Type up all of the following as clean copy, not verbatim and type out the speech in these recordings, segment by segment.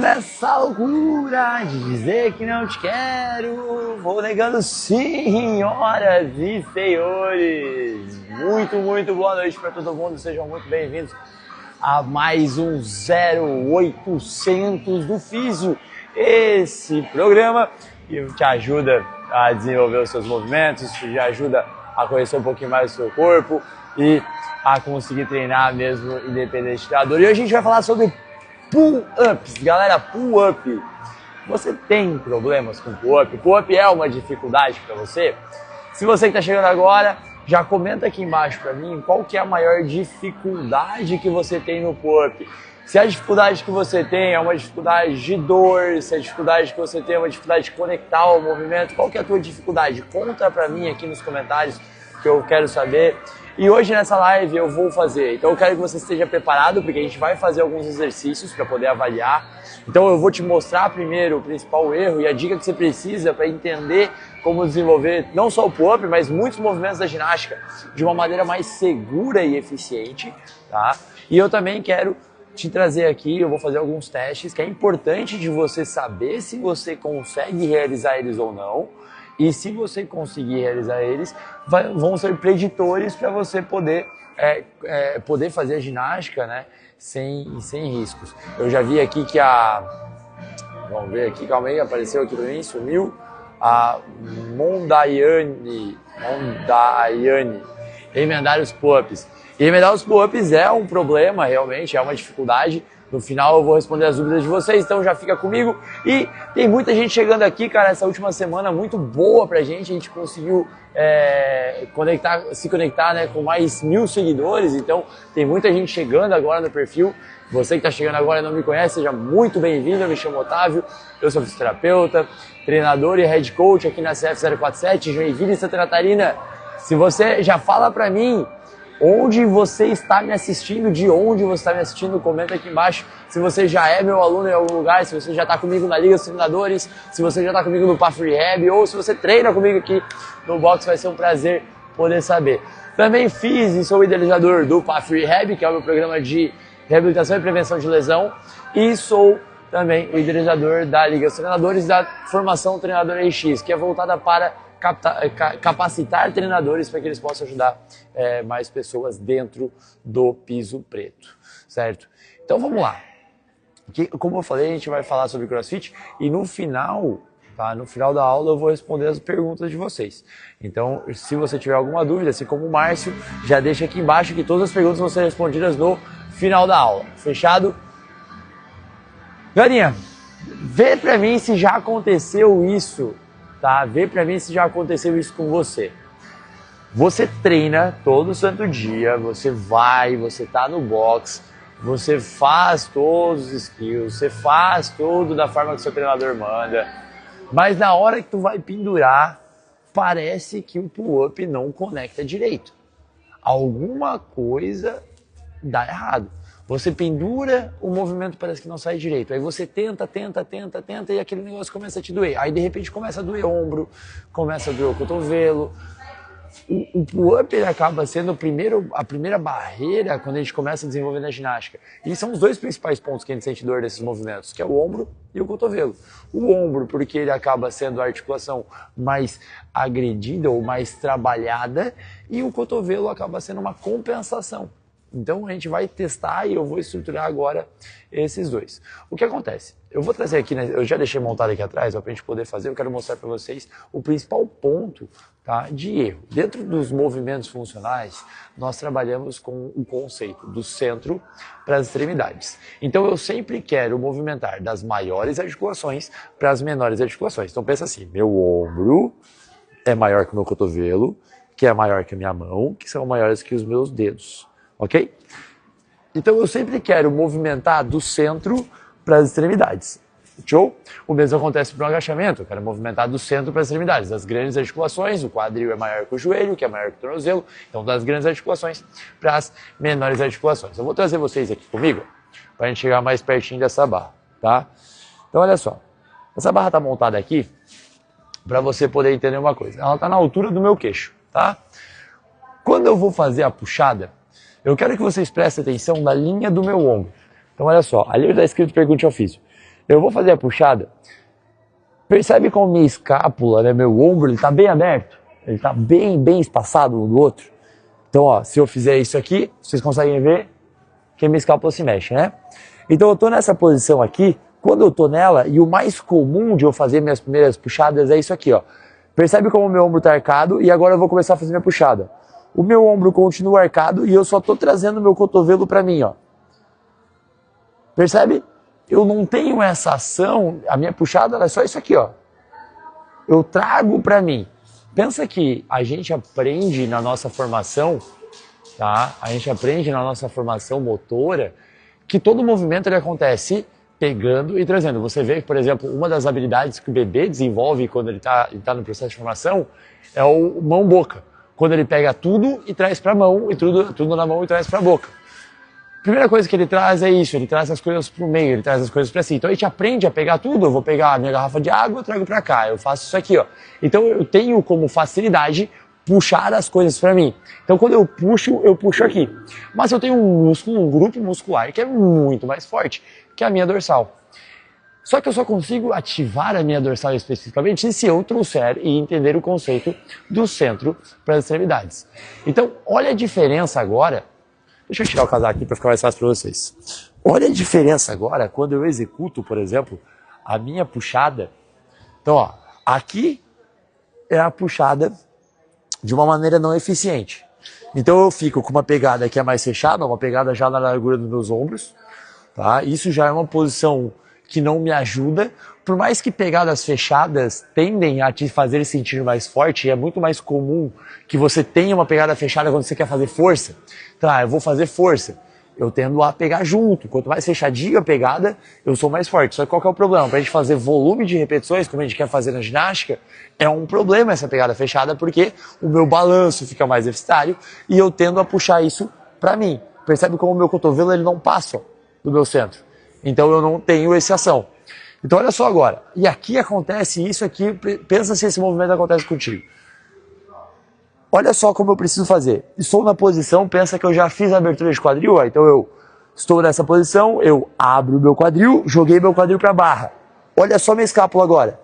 nessa loucura de dizer que não te quero, vou negando senhoras e senhores. Muito boa noite para todo mundo, sejam muito bem-vindos a mais um 0800 do Físio. Esse programa que te ajuda a desenvolver os seus movimentos, te ajuda a conhecer um pouquinho mais do seu corpo e a conseguir treinar mesmo independente da dor. E hoje a gente vai falar sobre pull-ups. Galera, pull-up. Você tem problemas com pull-up? Pull-up é uma dificuldade para você? Se você que está chegando agora, já comenta aqui embaixo para mim qual que é a maior dificuldade que você tem no pull-up. Se a dificuldade que você tem é uma dificuldade de dor, se a dificuldade que você tem é uma dificuldade de conectar ao movimento, qual que é a tua dificuldade? Conta para mim aqui nos comentários que eu quero saber. E hoje nessa live eu vou fazer, então eu quero que você esteja preparado, porque a gente vai fazer alguns exercícios para poder avaliar. Então eu vou te mostrar primeiro o principal erro e a dica que você precisa para entender como desenvolver não só o pull-up, mas muitos movimentos da ginástica de uma maneira mais segura e eficiente, tá? E eu também quero te trazer aqui, eu vou fazer alguns testes que é importante de você saber se você consegue realizar eles ou não. E se você conseguir realizar eles, vão ser preditores para você poder fazer a ginástica, né, sem riscos. Eu já vi aqui que vamos ver aqui, calma aí, apareceu aqui para mim, sumiu. A Mondaiane emendar os pull-ups. E emendar os pull-ups é um problema, realmente, é uma dificuldade. No final eu vou responder as dúvidas de vocês, então já fica comigo. E tem muita gente chegando aqui, cara, essa última semana muito boa pra gente. A gente conseguiu se conectar, né, com mais 1000 seguidores. Então tem muita gente chegando agora no perfil. Você que está chegando agora e não me conhece, seja muito bem-vindo. Eu me chamo Otávio, eu sou fisioterapeuta, treinador e head coach aqui na CF047, Joinville, Santa Catarina. Se você já fala pra mim onde você está me assistindo, de onde você está me assistindo, comenta aqui embaixo. Se você já é meu aluno em algum lugar, se você já está comigo na Liga dos Treinadores, se você já está comigo no PAF Rehab, ou se você treina comigo aqui no box, vai ser um prazer poder saber. Também fiz e sou idealizador do PAF Rehab, que é o meu programa de reabilitação e prevenção de lesão, e sou também o idealizador da Liga dos Treinadores da formação Treinador EX, que é voltada para capacitar treinadores para que eles possam ajudar mais pessoas dentro do piso preto, certo? Então vamos lá. Como eu falei, a gente vai falar sobre CrossFit e no final, tá? No final da aula eu vou responder as perguntas de vocês. Então, se você tiver alguma dúvida, assim como o Márcio, já deixa aqui embaixo que todas as perguntas vão ser respondidas no final da aula. Fechado? Galinha, vê pra mim se já aconteceu isso. Tá? Vê pra mim se já aconteceu isso com você. Você treina todo santo dia, você tá no box, você faz todos os skills, você faz tudo da forma que seu treinador manda, mas na hora que tu vai pendurar, parece que o pull-up não conecta direito. Alguma coisa dá errado. Você pendura, o movimento parece que não sai direito. Aí você tenta e aquele negócio começa a te doer. Aí de repente começa a doer o ombro, começa a doer o cotovelo. O pull-up acaba sendo a primeira barreira quando a gente começa a desenvolver na ginástica. E são os dois principais pontos que a gente sente dor desses movimentos, que é o ombro e o cotovelo. O ombro, porque ele acaba sendo a articulação mais agredida ou mais trabalhada, e o cotovelo acaba sendo uma compensação. Então a gente vai testar e eu vou estruturar agora esses dois. O que acontece? Eu vou trazer aqui, né, eu já deixei montado aqui atrás, para a gente poder fazer, eu quero mostrar para vocês o principal ponto, tá, de erro. Dentro dos movimentos funcionais, nós trabalhamos com o conceito do centro para as extremidades. Então eu sempre quero movimentar das maiores articulações para as menores articulações. Então pensa assim, meu ombro é maior que o meu cotovelo, que é maior que a minha mão, que são maiores que os meus dedos. Ok? Então eu sempre quero movimentar do centro para as extremidades. Show? O mesmo acontece para o agachamento. Eu quero movimentar do centro para as extremidades. Das grandes articulações, o quadril é maior que o joelho, que é maior que o tornozelo. Então das grandes articulações para as menores articulações. Eu vou trazer vocês aqui comigo para a gente chegar mais pertinho dessa barra. Tá? Então olha só. Essa barra está montada aqui para você poder entender uma coisa. Ela está na altura do meu queixo. Tá? Quando eu vou fazer a puxada, eu quero que vocês prestem atenção na linha do meu ombro. Então olha só, ali está escrito pergunte ao físio. Eu vou fazer a puxada. Percebe como minha escápula, né, meu ombro, ele tá bem aberto? Ele tá bem espaçado um do outro? Então, ó, se eu fizer isso aqui, vocês conseguem ver que a minha escápula se mexe, né? Então eu tô nessa posição aqui, quando eu tô nela, e o mais comum de eu fazer minhas primeiras puxadas é isso aqui, ó. Percebe como o meu ombro tá arcado e agora eu vou começar a fazer minha puxada. O meu ombro continua arcado e eu só tô trazendo meu cotovelo pra mim, ó. Percebe? Eu não tenho essa ação, a minha puxada ela é só isso aqui, ó. Eu trago pra mim. Pensa que a gente aprende na nossa formação, tá? A gente aprende na nossa formação motora que todo movimento ele acontece pegando e trazendo. Você vê que, por exemplo, uma das habilidades que o bebê desenvolve quando ele tá no processo de formação é o mão-boca. Quando ele pega tudo e traz para a mão, e tudo na mão e traz para a boca. Primeira coisa que ele traz é isso, ele traz as coisas para o meio, ele traz as coisas para si. Então a gente aprende a pegar tudo, eu vou pegar a minha garrafa de água, eu trago para cá, eu faço isso aqui, ó. Então eu tenho como facilidade puxar as coisas para mim. Então quando eu puxo aqui. Mas eu tenho um músculo, um grupo muscular que é muito mais forte, que é a minha dorsal. Só que eu só consigo ativar a minha dorsal especificamente se eu trouxer e entender o conceito do centro para as extremidades. Então olha a diferença agora. Deixa eu tirar o casaco aqui para ficar mais fácil para vocês. Olha a diferença agora quando eu executo, por exemplo, a minha puxada. Então, ó, aqui é a puxada de uma maneira não eficiente. Então eu fico com uma pegada que é mais fechada, uma pegada já na largura dos meus ombros, tá? Isso já é uma posição que não me ajuda. Por mais que pegadas fechadas tendem a te fazer sentir mais forte, é muito mais comum que você tenha uma pegada fechada quando você quer fazer força. Tá, eu vou fazer força. Eu tendo a pegar junto. Quanto mais fechadinha a pegada, eu sou mais forte. Só que qual que é o problema? Pra gente fazer volume de repetições, como a gente quer fazer na ginástica, é um problema essa pegada fechada, porque o meu balanço fica mais deficitário e eu tendo a puxar isso pra mim. Percebe como o meu cotovelo ele não passa do meu centro. Então eu não tenho essa ação. Então olha só agora. E aqui acontece isso aqui. Pensa se esse movimento acontece contigo. Olha só como eu preciso fazer. Estou na posição, pensa que eu já fiz a abertura de quadril, ó. Então eu estou nessa posição, eu abro o meu quadril, joguei meu quadril para a barra. Olha só minha escápula agora.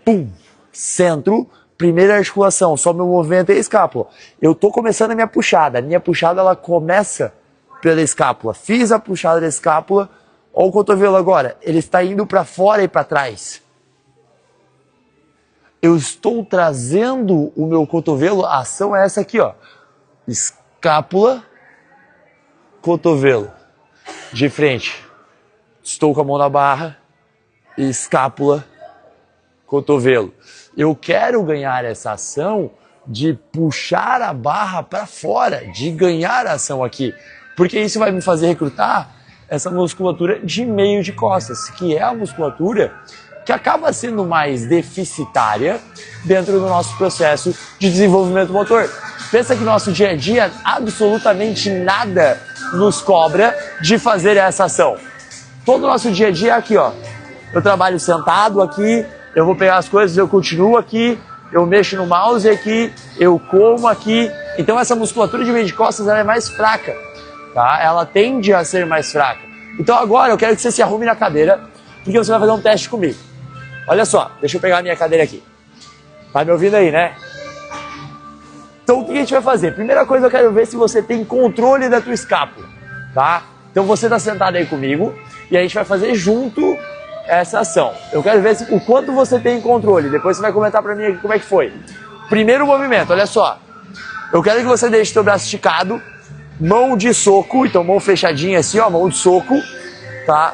Pum! Centro, primeira articulação, só meu movimento é a escápula. Eu estou começando a minha puxada. A minha puxada ela começa pela escápula. Fiz a puxada da escápula, olha o cotovelo agora. Ele está indo para fora e para trás. Eu estou trazendo o meu cotovelo, a ação é essa aqui, ó. Escápula, cotovelo. De frente. Estou com a mão na barra, escápula, cotovelo. Eu quero ganhar essa ação de puxar a barra para fora, de ganhar a ação aqui. Porque isso vai me fazer recrutar essa musculatura de meio de costas, que é a musculatura que acaba sendo mais deficitária dentro do nosso processo de desenvolvimento motor. Pensa que no nosso dia a dia absolutamente nada nos cobra de fazer essa ação. Todo o nosso dia a dia é aqui, ó. Eu trabalho sentado aqui, eu vou pegar as coisas, eu continuo aqui, eu mexo no mouse aqui, eu como aqui. Então essa musculatura de meio de costas ela é mais fraca, tá? Ela tende a ser mais fraca. Então agora eu quero que você se arrume na cadeira, porque você vai fazer um teste comigo. Olha só, deixa eu pegar a minha cadeira aqui. Tá me ouvindo aí, né? Então o que a gente vai fazer? Primeira coisa eu quero ver se você tem controle da tua escápula, tá? Então você tá sentado aí comigo e a gente vai fazer junto essa ação. Eu quero ver o quanto você tem controle. Depois você vai comentar pra mim aqui como é que foi. Primeiro movimento, olha só. Eu quero que você deixe teu braço esticado, mão de soco, então mão fechadinha assim, ó, mão de soco, tá?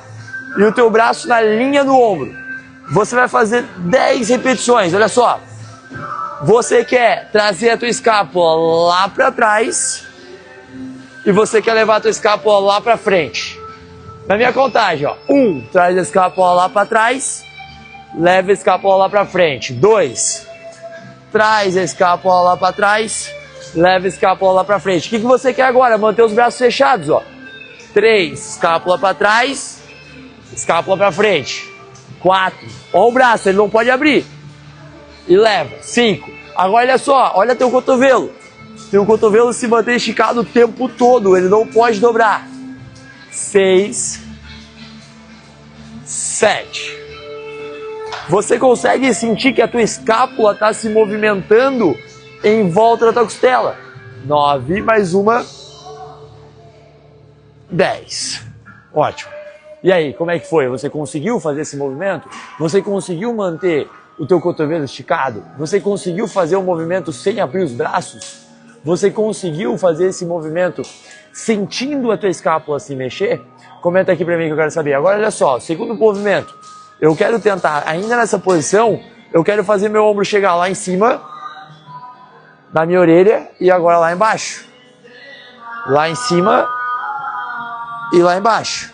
E o teu braço na linha do ombro. Você vai fazer 10 repetições, olha só. Você quer trazer a tua escápula lá pra trás e você quer levar a tua escápula lá pra frente. Na minha contagem, ó. 1, traz a escápula lá pra trás, leva a escápula lá pra frente. 2, traz a escápula lá pra trás, leva a escápula lá pra frente. O que você quer agora? Manter os braços fechados, ó. 3, escápula pra trás, escápula pra frente. 4, ó o braço, ele não pode abrir. E leva. 5, agora olha só, olha teu cotovelo. Teu cotovelo se mantém esticado o tempo todo, ele não pode dobrar. 6, 7. Você consegue sentir que a tua escápula está se movimentando em volta da tua costela. 9 mais uma, 10. Ótimo. E aí, como é que foi? Você conseguiu fazer esse movimento? Você conseguiu manter o teu cotovelo esticado? Você conseguiu fazer o movimento sem abrir os braços? Você conseguiu fazer esse movimento sentindo a tua escápula se mexer? Comenta aqui pra mim que eu quero saber. Agora olha só, segundo movimento. Eu quero tentar, ainda nessa posição, eu quero fazer meu ombro chegar lá em cima da minha orelha e agora lá embaixo. Lá em cima e lá embaixo.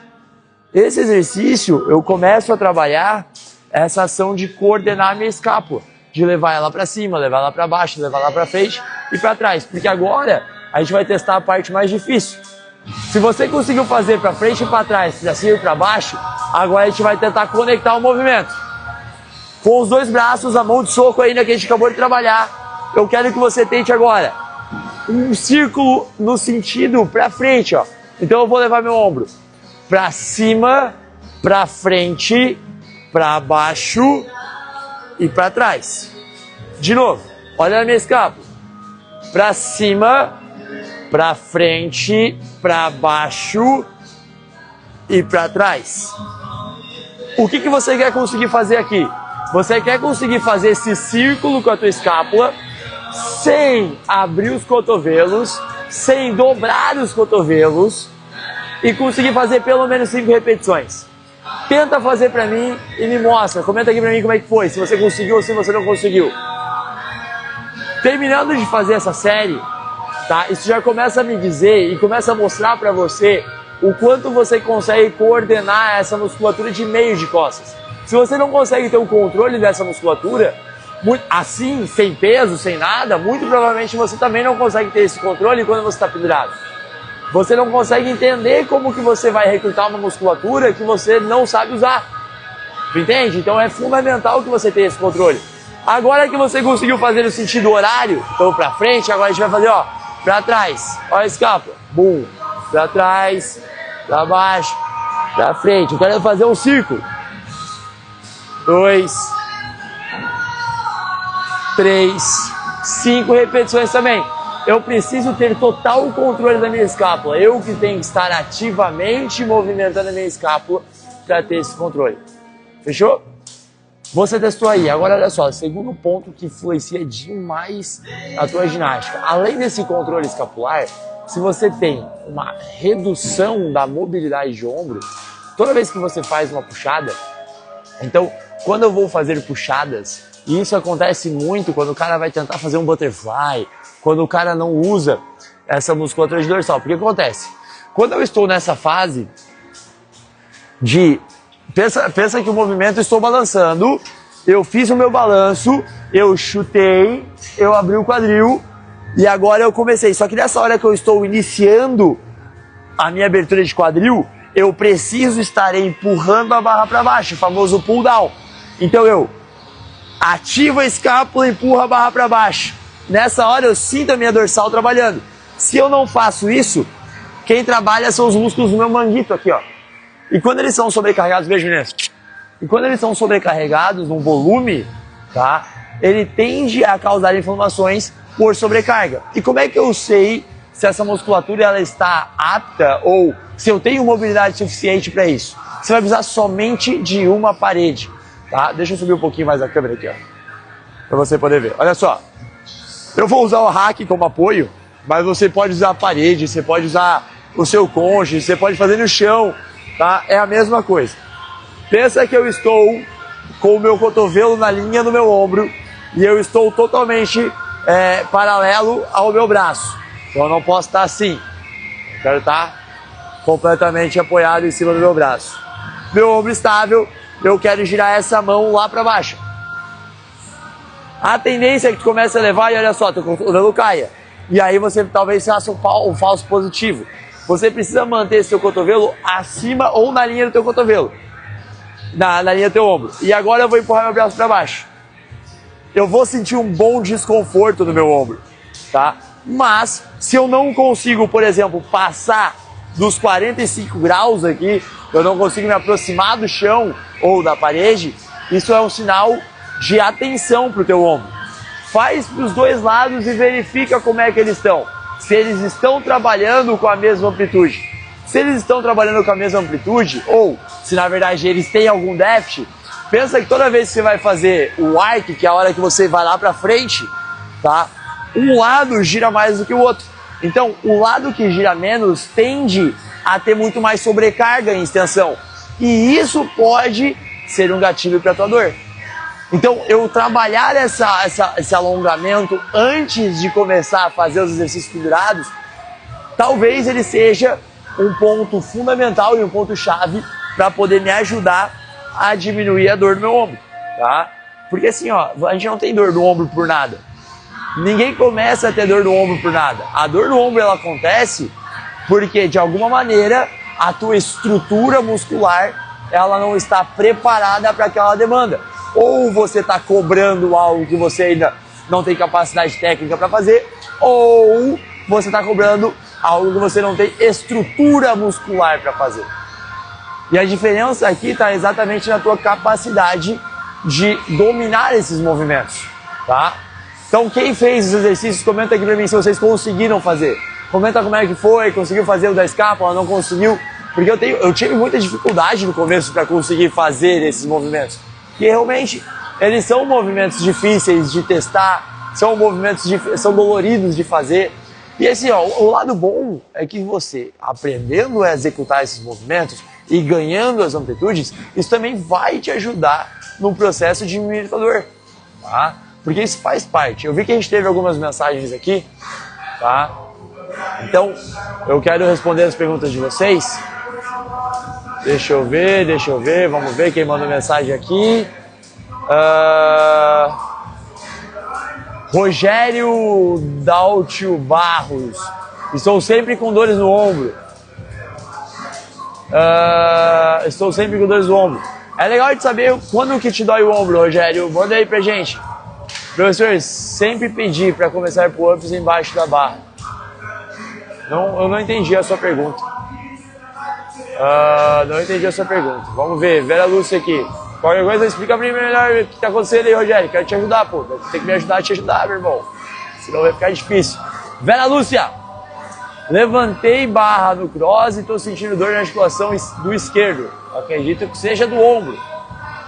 Esse exercício eu começo a trabalhar essa ação de coordenar a minha escápula, de levar ela para cima, levar ela para baixo, levar ela para frente e para trás, porque agora a gente vai testar a parte mais difícil. Se você conseguiu fazer para frente e para trás, para cima e para baixo, agora a gente vai tentar conectar o movimento. Com os dois braços, a mão de soco ainda que a gente acabou de trabalhar, eu quero que você tente agora um círculo no sentido para frente, ó. Então eu vou levar meu ombro para cima, para frente, para baixo e para trás. De novo, olha a minha escápula. Para cima, para frente, para baixo e para trás. O que você quer conseguir fazer aqui? Você quer conseguir fazer esse círculo com a tua escápula sem abrir os cotovelos, sem dobrar os cotovelos e conseguir fazer pelo menos 5 repetições. Tenta fazer pra mim e me mostra. Comenta aqui pra mim como é que foi, se você conseguiu ou se você não conseguiu. Terminando de fazer essa série, tá? Isso já começa a me dizer e começa a mostrar pra você o quanto você consegue coordenar essa musculatura de meio de costas. Se você não consegue ter o controle dessa musculatura, assim, sem peso, sem nada, muito provavelmente você também não consegue ter esse controle quando você está pendurado. Você não consegue entender como que você vai recrutar uma musculatura que você não sabe usar. Entende? Então é fundamental que você tenha esse controle. Agora que você conseguiu fazer no sentido horário, então pra frente, agora a gente vai fazer, ó, pra trás. Olha a escápula. Bum. Pra trás, pra baixo, pra frente. Eu quero fazer um círculo. 2, 3, 5 repetições também. Eu preciso ter total controle da minha escápula. Eu que tenho que estar ativamente movimentando a minha escápula para ter esse controle. Fechou? Você testou aí. Agora olha só, segundo ponto que influencia demais a tua ginástica. Além desse controle escapular, se você tem uma redução da mobilidade de ombro, toda vez que você faz uma puxada, então quando eu vou fazer puxadas, e isso acontece muito quando o cara vai tentar fazer um butterfly, quando o cara não usa essa musculatura de dorsal. Porque acontece? Quando eu estou nessa fase de... Pensa que o movimento, estou balançando, eu fiz o meu balanço, eu chutei, eu abri o quadril e agora eu comecei. Só que nessa hora que eu estou iniciando a minha abertura de quadril, eu preciso estar empurrando a barra para baixo, o famoso pull down. Então eu ativo a escápula e empurro a barra para baixo. Nessa hora eu sinto a minha dorsal trabalhando. Se eu não faço isso, quem trabalha são os músculos do meu manguito aqui, ó. E quando eles são sobrecarregados, veja meninas, e quando eles são sobrecarregados num volume, tá? Ele tende a causar inflamações por sobrecarga. E como é que eu sei se essa musculatura ela está apta ou se eu tenho mobilidade suficiente para isso? Você vai precisar somente de uma parede, tá? Deixa eu subir um pouquinho mais a câmera aqui, ó, para você poder ver. Olha só. Eu vou usar o rack como apoio, mas você pode usar a parede, você pode usar o seu cônjuge, você pode fazer no chão, tá? É a mesma coisa. Pensa que eu estou com o meu cotovelo na linha do meu ombro e eu estou totalmente paralelo ao meu braço. Então eu não posso estar assim. Eu quero estar completamente apoiado em cima do meu braço. Meu ombro estável, eu quero girar essa mão lá para baixo. A tendência é que tu comece a levar e olha só, teu cotovelo caia. E aí você talvez faça um falso positivo. Você precisa manter seu cotovelo acima ou na linha do teu cotovelo. Na linha do teu ombro. E agora eu vou empurrar meu braço para baixo. Eu vou sentir um bom desconforto no meu ombro, tá? Mas, se eu não consigo, por exemplo, passar dos 45 graus aqui, eu não consigo me aproximar do chão ou da parede, isso é um sinal de atenção para o teu ombro. Faz para os dois lados e verifica como é que eles estão. Se eles estão trabalhando com a mesma amplitude. Se eles estão trabalhando com a mesma amplitude, ou se na verdade eles têm algum déficit, pensa que toda vez que você vai fazer o arc, que é a hora que você vai lá para frente, tá? Um lado gira mais do que o outro. Então, o lado que gira menos tende a ter muito mais sobrecarga em extensão. E isso pode ser um gatilho para a tua dor. Então, eu trabalhar esse alongamento antes de começar a fazer os exercícios pendurados, talvez ele seja um ponto fundamental e um ponto chave para poder me ajudar a diminuir a dor do meu ombro, tá? Porque assim, ó, a gente não tem dor do ombro por nada. Ninguém começa a ter dor do ombro por nada. A dor do ombro ela acontece porque de alguma maneira a tua estrutura muscular ela não está preparada para aquela demanda. Ou você está cobrando algo que você ainda não tem capacidade técnica para fazer, ou você está cobrando algo que você não tem estrutura muscular para fazer. E a diferença aqui está exatamente na tua capacidade de dominar esses movimentos, tá? Então quem fez os exercícios, comenta aqui para mim se vocês conseguiram fazer. Comenta como é que foi, conseguiu fazer o da escápula, não conseguiu. Porque eu tive muita dificuldade no começo para conseguir fazer esses movimentos. Que realmente eles são movimentos difíceis de testar, são movimentos são doloridos de fazer. E assim, ó, o lado bom é que você, aprendendo a executar esses movimentos e ganhando as amplitudes, isso também vai te ajudar no processo de diminuir a dor, tá? Porque isso faz parte. Eu vi que a gente teve algumas mensagens aqui, tá? Então, eu quero responder as perguntas de vocês. Deixa eu ver, vamos ver quem mandou mensagem aqui. Rogério Daltio Barros. Estou sempre com dores no ombro. Estou sempre com dores no ombro. É legal de saber quando que te dói o ombro, Rogério. Manda aí pra gente. Professor, sempre pedi para começar pull-ups embaixo da barra. Eu não entendi a sua pergunta. Não entendi a sua pergunta. Vamos ver, Vera Lúcia aqui. Qualquer coisa, explica pra mim melhor o que tá acontecendo aí, Rogério. Quero te ajudar, pô. Tem que me ajudar a te ajudar, meu irmão. Senão vai ficar difícil. Vera Lúcia. Levantei barra no cross e tô sentindo dor na articulação do esquerdo. Acredito que seja do ombro.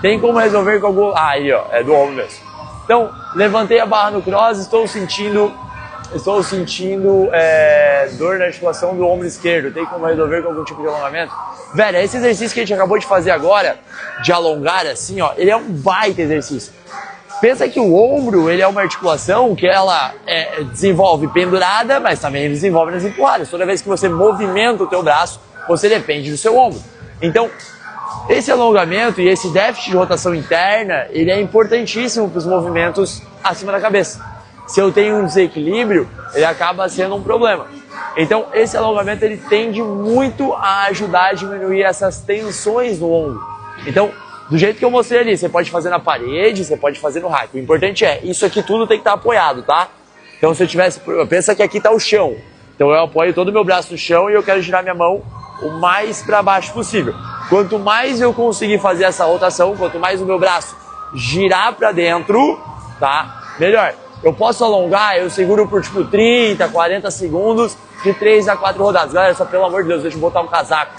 Tem como resolver com algum... Ah, aí, ó. É do ombro mesmo. Então, levantei a barra no cross, estou sentindo dor na articulação do ombro esquerdo. Tem como resolver com algum tipo de alongamento? Velho, esse exercício que a gente acabou de fazer agora, de alongar assim, ó, ele é um baita exercício. Pensa que o ombro, ele é uma articulação que ela desenvolve pendurada, mas também desenvolve nas empurradas. Toda vez que você movimenta o teu braço, você depende do seu ombro. Então, esse alongamento e esse déficit de rotação interna, ele é importantíssimo para os movimentos acima da cabeça. Se eu tenho um desequilíbrio, ele acaba sendo um problema. Então, esse alongamento, ele tende muito a ajudar a diminuir essas tensões no ombro. Então, do jeito que eu mostrei ali, você pode fazer na parede, você pode fazer no rack. O importante é, isso aqui tudo tem que estar apoiado, tá? Então, se eu tivesse, pensa que aqui está o chão. Então, eu apoio todo o meu braço no chão e eu quero girar minha mão o mais para baixo possível. Quanto mais eu conseguir fazer essa rotação, quanto mais o meu braço girar para dentro, tá? Melhor. Eu posso alongar, eu seguro por tipo 30, 40 segundos, de 3 a 4 rodadas. Galera, só pelo amor de Deus, deixa eu botar um casaco.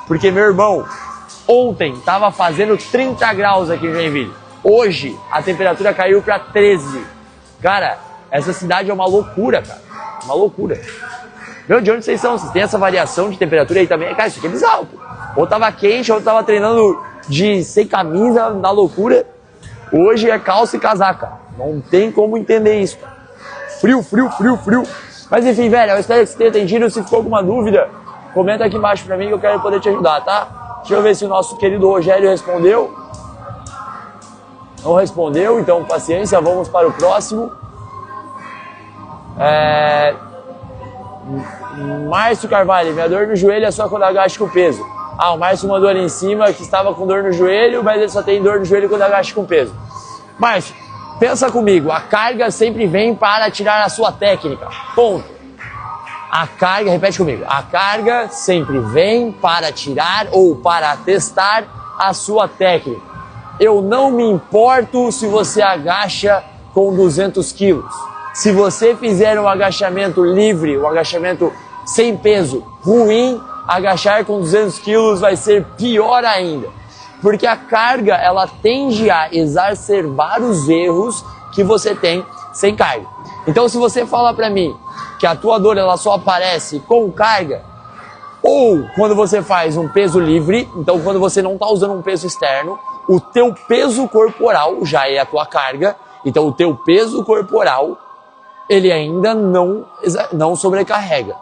Porque, meu irmão, ontem tava fazendo 30 graus aqui em Joinville. Hoje, a temperatura caiu para 13. Cara, essa cidade é uma loucura, cara. Uma loucura. Meu, de onde vocês são? Vocês têm essa variação de temperatura aí também? Cara, isso aqui é bizarro, pô. Ou tava quente, ou tava treinando sem camisa, na loucura. Hoje é calça e casaca. Não tem como entender isso. Frio. Mas enfim, velho, eu espero que você tenha entendido. Se ficou alguma dúvida, comenta aqui embaixo pra mim que eu quero poder te ajudar, tá? Deixa eu ver se o nosso querido Rogério respondeu. Não respondeu, então paciência, vamos para o próximo. Márcio Carvalho, minha dor no joelho é só quando agacho com peso. O Márcio mandou ali em cima que estava com dor no joelho, mas ele só tem dor no joelho quando agacha com peso. Márcio, pensa comigo, a carga sempre vem para tirar a sua técnica, ponto. A carga, repete comigo, a carga sempre vem para tirar ou para testar a sua técnica. Eu não me importo se você agacha com 200 quilos. Se você fizer um agachamento livre, um agachamento sem peso ruim, agachar com 200 quilos vai ser pior ainda. Porque a carga, ela tende a exacerbar os erros que você tem sem carga. Então, se você fala para mim que a tua dor ela só aparece com carga, ou quando você faz um peso livre, então quando você não está usando um peso externo, o teu peso corporal já é a tua carga, então o teu peso corporal, ele ainda não sobrecarrega.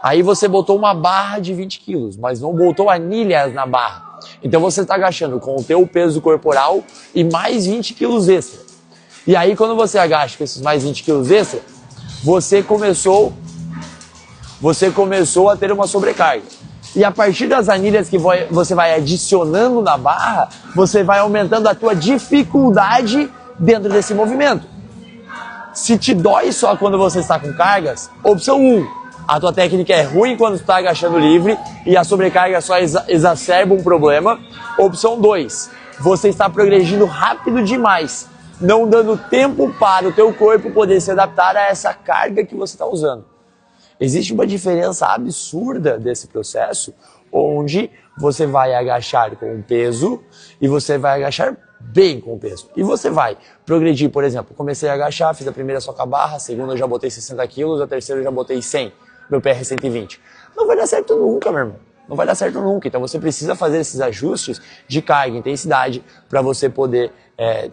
Aí você botou uma barra de 20 quilos, mas não botou anilhas na barra. Então você está agachando com o teu peso corporal e mais 20 quilos extra. E aí quando você agacha com esses mais 20 quilos extra, você começou a ter uma sobrecarga. E a partir das anilhas que você vai adicionando na barra, você vai aumentando a tua dificuldade dentro desse movimento. Se te dói só quando você está com cargas, opção 1, a tua técnica é ruim quando tu está agachando livre e a sobrecarga só exacerba um problema. Opção 2, você está progredindo rápido demais, não dando tempo para o teu corpo poder se adaptar a essa carga que você está usando. Existe uma diferença absurda desse processo, onde você vai agachar com um peso e você vai agachar bem com o peso. E você vai progredir, por exemplo, comecei a agachar, fiz a primeira só com a barra, a segunda eu já botei 60 quilos, a terceira eu já botei 100, meu PR 120. Não vai dar certo nunca, meu irmão. Não vai dar certo nunca. Então você precisa fazer esses ajustes de carga e intensidade para você poder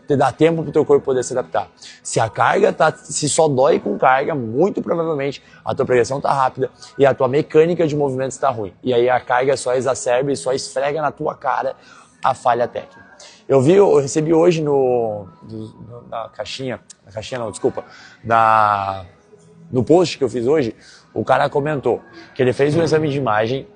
dar tempo para o teu corpo poder se adaptar. Se a carga se só dói com carga, muito provavelmente a tua progressão está rápida e a tua mecânica de movimento está ruim. E aí a carga só exacerba e só esfrega na tua cara a falha técnica. Eu recebi hoje no post que eu fiz hoje, o cara comentou que ele fez um exame de imagem.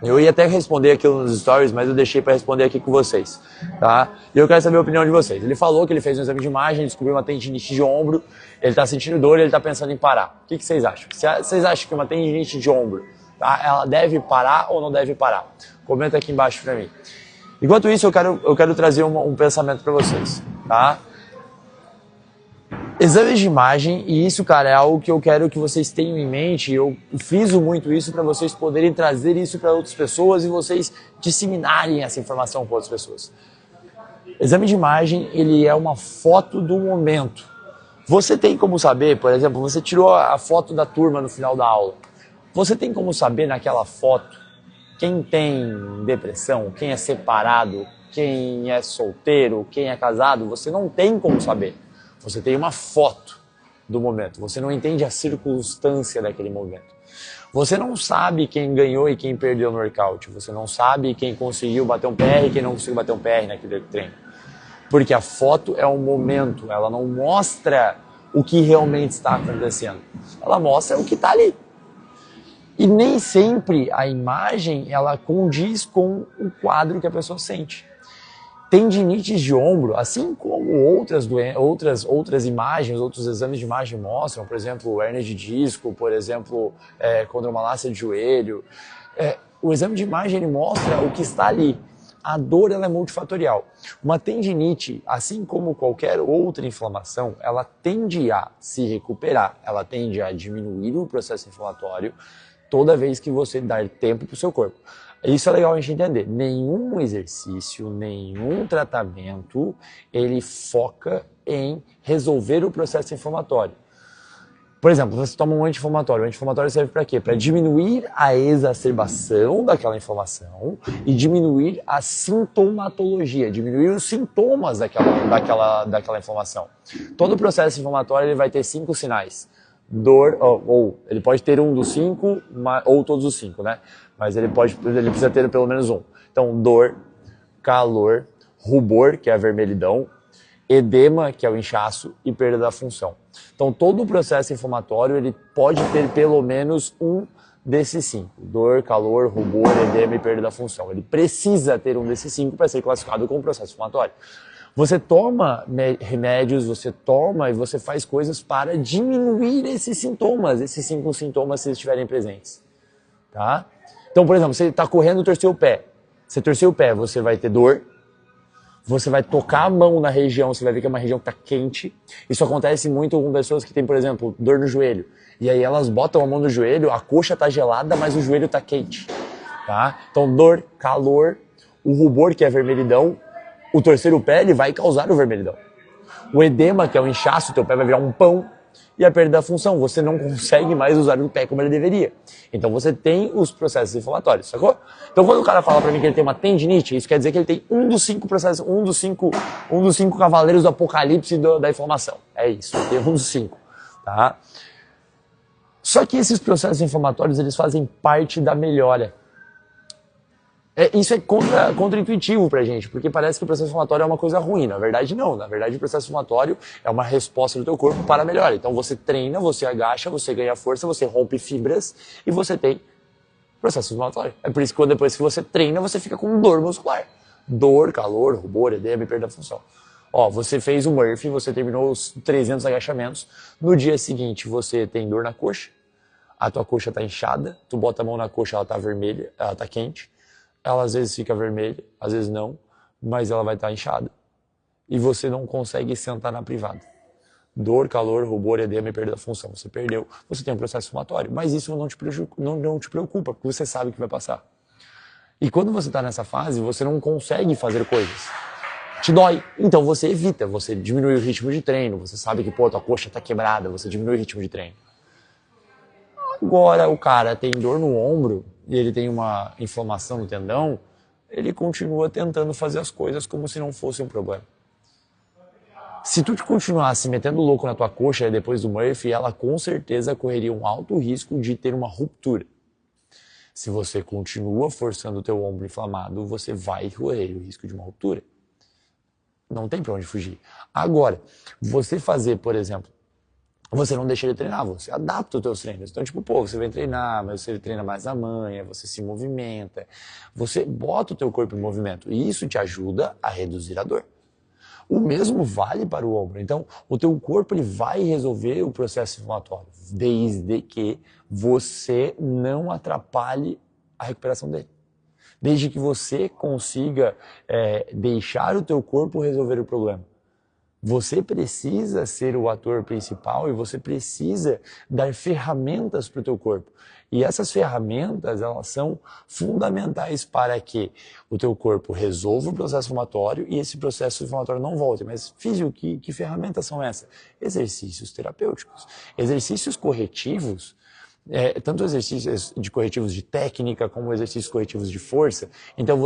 Eu ia até responder aquilo nos stories, mas eu deixei para responder aqui com vocês, tá? E eu quero saber a opinião de vocês. Ele falou que ele fez um exame de imagem, descobriu uma tendinite de ombro, ele está sentindo dor e ele está pensando em parar. O que vocês acham? Vocês acham que uma tendinite de ombro, tá, ela deve parar ou não deve parar? Comenta aqui embaixo para mim. Enquanto isso, eu quero trazer um pensamento para vocês, tá? Exames de imagem, e isso, cara, é algo que eu quero que vocês tenham em mente, eu friso muito isso para vocês poderem trazer isso para outras pessoas e vocês disseminarem essa informação para outras pessoas. Exame de imagem, ele é uma foto do momento. Você tem como saber, por exemplo, você tirou a foto da turma no final da aula. Você tem como saber naquela foto quem tem depressão, quem é separado, quem é solteiro, quem é casado? Você não tem como saber. Você tem uma foto do momento, você não entende a circunstância daquele momento. Você não sabe quem ganhou e quem perdeu no workout, você não sabe quem conseguiu bater um PR e quem não conseguiu bater um PR naquele treino. Porque a foto é um momento, ela não mostra o que realmente está acontecendo, ela mostra o que está ali. E nem sempre a imagem ela condiz com o quadro que a pessoa sente. Tendinites de ombro, assim como outras imagens, outros exames de imagem mostram, por exemplo, hérnia de disco, por exemplo, condromalácia de joelho, o exame de imagem ele mostra o que está ali. A dor ela é multifatorial. Uma tendinite, assim como qualquer outra inflamação, ela tende a se recuperar, ela tende a diminuir o processo inflamatório toda vez que você dar tempo para o seu corpo. Isso é legal a gente entender. Nenhum exercício, nenhum tratamento, ele foca em resolver o processo inflamatório. Por exemplo, você toma um anti-inflamatório. O anti-inflamatório serve para quê? Para diminuir a exacerbação daquela inflamação e diminuir a sintomatologia, diminuir os sintomas daquela inflamação. Todo o processo inflamatório ele vai ter 5 sinais. Dor, ou ele pode ter um dos 5, ou todos os 5, né? Mas ele precisa ter pelo menos um. Então, dor, calor, rubor, que é a vermelhidão, edema, que é o inchaço, e perda da função. Então, todo o processo inflamatório ele pode ter pelo menos um desses 5. Dor, calor, rubor, edema e perda da função. Ele precisa ter um desses 5 para ser classificado como processo inflamatório. Você toma remédios, você toma e você faz coisas para diminuir esses sintomas, esses 5 sintomas se estiverem presentes. Tá? Então, por exemplo, você está correndo e torceu o pé. Você torceu o pé, você vai ter dor. Você vai tocar a mão na região, você vai ver que é uma região que está quente. Isso acontece muito com pessoas que têm, por exemplo, dor no joelho. E aí elas botam a mão no joelho, a coxa está gelada, mas o joelho está quente. Tá? Então, dor, calor, o rubor, que é a vermelhidão, o torcer o pé, ele vai causar o vermelhidão. O edema, que é o inchaço, teu pé vai virar um pão, e a perda da função. Você não consegue mais usar o pé como ele deveria. Então você tem os processos inflamatórios, sacou? Então quando o cara fala pra mim que ele tem uma tendinite, isso quer dizer que ele tem um dos 5 processos, um dos cinco cavaleiros do apocalipse da inflamação. É isso, ele tem um dos 5, tá? Só que esses processos inflamatórios, eles fazem parte da melhora. Isso é contra-intuitivo pra gente, porque parece que o processo inflamatório é uma coisa ruim. Na verdade, não. Na verdade, o processo inflamatório é uma resposta do teu corpo para a melhora. Então, você treina, você agacha, você ganha força, você rompe fibras e você tem processo inflamatório. É por isso que depois que você treina, você fica com dor muscular. Dor, calor, rubor, edema e perda da função. Ó, você fez o Murphy, você terminou os 300 agachamentos. No dia seguinte, você tem dor na coxa, a tua coxa está inchada, tu bota a mão na coxa, ela está vermelha, ela está quente. Ela às vezes fica vermelha, às vezes não, mas ela vai estar inchada. E você não consegue sentar na privada. Dor, calor, rubor, edema e perda da função. Você perdeu, você tem um processo inflamatório. Mas isso não te preocupa, porque você sabe que vai passar. E quando você está nessa fase, você não consegue fazer coisas. Te dói, então você evita, você diminui o ritmo de treino, você sabe que, tua coxa está quebrada, você diminui o ritmo de treino. Agora o cara tem dor no ombro e ele tem uma inflamação no tendão, ele continua tentando fazer as coisas como se não fosse um problema. Se tu continuar se metendo louco na tua coxa depois do Murphy, ela com certeza correria um alto risco de ter uma ruptura. Se você continua forçando o teu ombro inflamado, você vai correr o risco de uma ruptura. Não tem pra onde fugir. Agora, você fazer, por exemplo, você não deixa ele treinar, você adapta os teus treinos. Então, tipo, você vem treinar, mas você treina mais a manha, você se movimenta, você bota o teu corpo em movimento. E isso te ajuda a reduzir a dor. O mesmo vale para o ombro. Então, o teu corpo ele vai resolver o processo inflamatório, desde que você não atrapalhe a recuperação dele. Desde que você consiga deixar o teu corpo resolver o problema. Você precisa ser o ator principal e você precisa dar ferramentas para o teu corpo. E essas ferramentas, elas são fundamentais para que o teu corpo resolva o processo inflamatório e esse processo inflamatório não volte. Mas, físio, que ferramentas são essas? Exercícios terapêuticos, exercícios corretivos, tanto exercícios de corretivos de técnica como exercícios corretivos de força. Então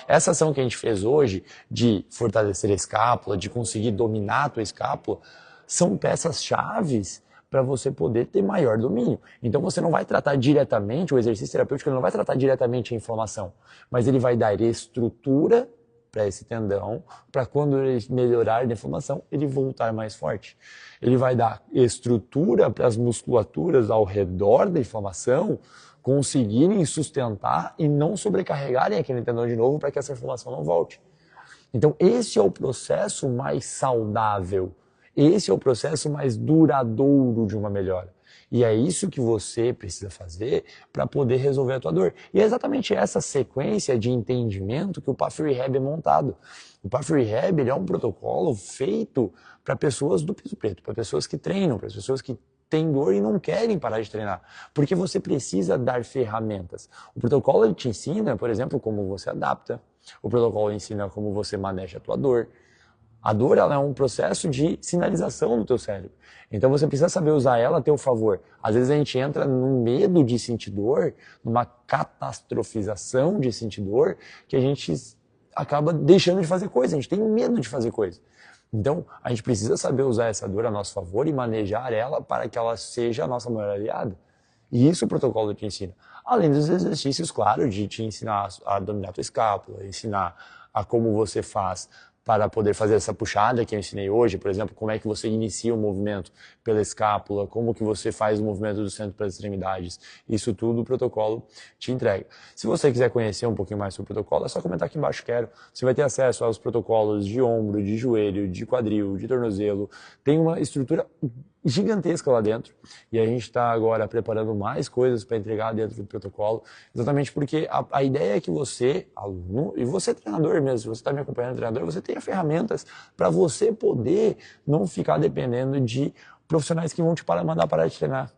essa ação que a gente fez hoje de fortalecer a escápula, de conseguir dominar a tua escápula, são peças-chaves para você poder ter maior domínio. Então você não vai tratar diretamente, o exercício terapêutico ele não vai tratar diretamente a inflamação, mas ele vai dar estrutura para esse tendão, para quando ele melhorar a inflamação, ele voltar mais forte. Ele vai dar estrutura para as musculaturas ao redor da inflamação conseguirem sustentar e não sobrecarregarem aquele tendão de novo para que essa inflamação não volte. Então esse é o processo mais saudável, esse é o processo mais duradouro de uma melhora. E é isso que você precisa fazer para poder resolver a tua dor. E é exatamente essa sequência de entendimento que o Path Rehab é montado. O Path Rehab ele é um protocolo feito para pessoas do peso preto, para pessoas que treinam, para pessoas que têm dor e não querem parar de treinar. Porque você precisa dar ferramentas. O protocolo ele te ensina, por exemplo, como você adapta. O protocolo ensina como você maneja a tua dor. A dor ela é um processo de sinalização do teu cérebro. Então você precisa saber usar ela a teu favor. Às vezes a gente entra num medo de sentir dor, numa catastrofização de sentir dor, que a gente acaba deixando de fazer coisa, a gente tem medo de fazer coisa. Então a gente precisa saber usar essa dor a nosso favor e manejar ela para que ela seja a nossa maior aliada. E isso o protocolo te ensina. Além dos exercícios, claro, de te ensinar a dominar a tua escápula, ensinar a como você faz para poder fazer essa puxada que eu ensinei hoje, por exemplo, como é que você inicia o movimento pela escápula, como que você faz o movimento do centro para as extremidades, isso tudo o protocolo te entrega. Se você quiser conhecer um pouquinho mais sobre o protocolo, é só comentar aqui embaixo, quero. Você vai ter acesso aos protocolos de ombro, de joelho, de quadril, de tornozelo, tem uma estrutura gigantesca lá dentro e a gente está agora preparando mais coisas para entregar dentro do protocolo, exatamente porque a ideia é que você, aluno, e você treinador mesmo, se você está me acompanhando, treinador, você tenha ferramentas para você poder não ficar dependendo de profissionais que vão te mandar parar de treinar.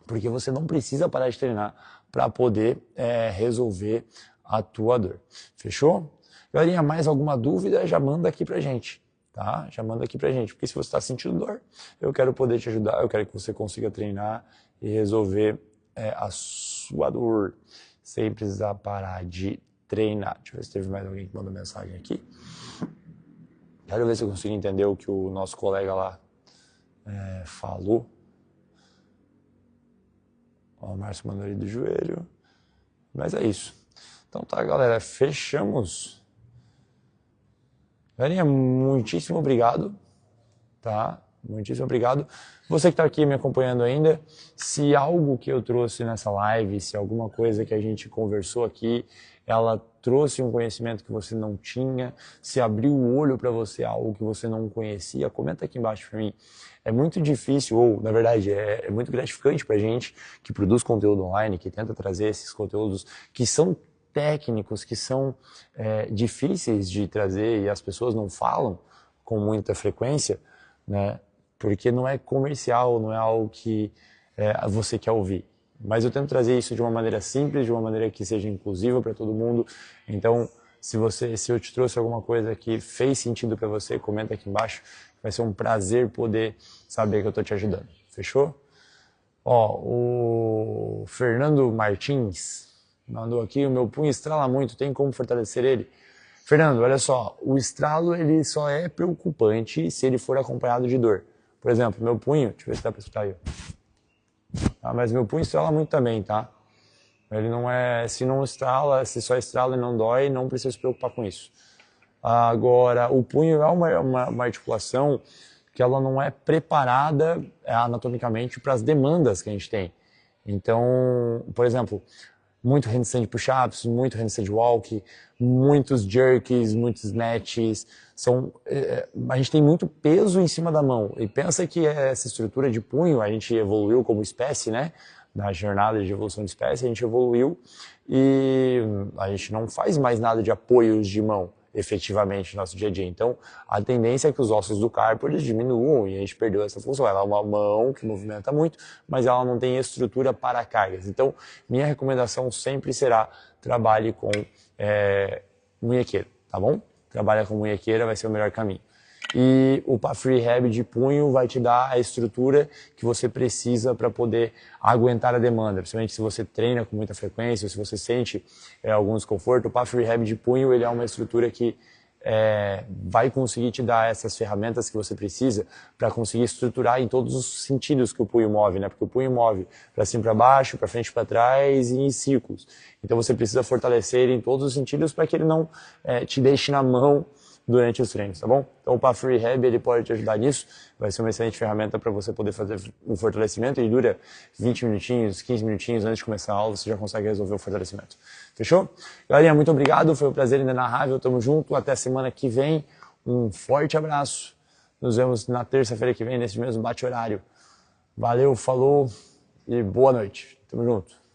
Porque você não precisa parar de treinar para poder resolver a tua dor. Fechou? Galerinha, mais alguma dúvida, já manda aqui pra gente. Tá? Já manda aqui pra gente, porque se você está sentindo dor, eu quero poder te ajudar, eu quero que você consiga treinar e resolver a sua dor, sem precisar parar de treinar. Deixa eu ver se teve mais alguém que mandou mensagem aqui. Quero ver se eu consigo entender o que o nosso colega lá falou. Ó, o Márcio mandou ali do joelho. Mas é isso. Então tá, galera, fechamos. Galerinha, muitíssimo obrigado, tá? Muitíssimo obrigado. Você que está aqui me acompanhando ainda, se algo que eu trouxe nessa live, se alguma coisa que a gente conversou aqui, ela trouxe um conhecimento que você não tinha, se abriu o olho para você algo que você não conhecia, comenta aqui embaixo para mim. É muito difícil, ou na verdade é muito gratificante para a gente que produz conteúdo online, que tenta trazer esses conteúdos que são técnicos, que são difíceis de trazer e as pessoas não falam com muita frequência, né? Porque não é comercial, não é algo que você quer ouvir. Mas eu tento trazer isso de uma maneira simples, de uma maneira que seja inclusiva para todo mundo. Então, se eu te trouxe alguma coisa que fez sentido para você, comenta aqui embaixo. Vai ser um prazer poder saber que eu estou te ajudando. Fechou? Ó, o Fernando Martins mandou aqui: o meu punho estrala muito, tem como fortalecer ele? Fernando, olha só, o estralo ele só é preocupante se ele for acompanhado de dor. Por exemplo, meu punho, deixa eu ver se dá para escutar aí. Mas meu punho estrala muito também, tá? Ele não é, se não estrala, se só estrala e não dói, não precisa se preocupar com isso. Agora, o punho é uma articulação que ela não é preparada anatomicamente para as demandas que a gente tem. Então, por exemplo, muito handstand push-ups, muito handstand walk, muitos jerks, muitos snatches. A gente tem muito peso em cima da mão. E pensa que essa estrutura de punho, a gente evoluiu como espécie, né? Na jornada de evolução de espécie, a gente evoluiu e a gente não faz mais nada de apoios de mão efetivamente no nosso dia a dia. Então, a tendência é que os ossos do carpo eles diminuam e a gente perdeu essa função. Ela é uma mão que movimenta muito, mas ela não tem estrutura para cargas. Então, minha recomendação sempre será: trabalhe com munhequeira, tá bom? Trabalha com munhequeira, vai ser o melhor caminho. E o Puff Rehab de punho vai te dar a estrutura que você precisa para poder aguentar a demanda, principalmente se você treina com muita frequência, ou se você sente algum desconforto. O Puff Rehab de punho ele é uma estrutura que vai conseguir te dar essas ferramentas que você precisa para conseguir estruturar em todos os sentidos que o punho move, né? Porque o punho move para cima, para baixo, para frente, para trás e em círculos. Então você precisa fortalecer em todos os sentidos para que ele não te deixe na mão durante os treinos, tá bom? Então o Puff Rehab ele pode te ajudar nisso, vai ser uma excelente ferramenta para você poder fazer um fortalecimento e dura 20 minutinhos, 15 minutinhos antes de começar a aula, você já consegue resolver o fortalecimento. Fechou? Galerinha, muito obrigado, foi um prazer inenarrável, tamo junto, até semana que vem, um forte abraço, nos vemos na terça-feira que vem, nesse mesmo bate-horário. Valeu, falou e boa noite, tamo junto.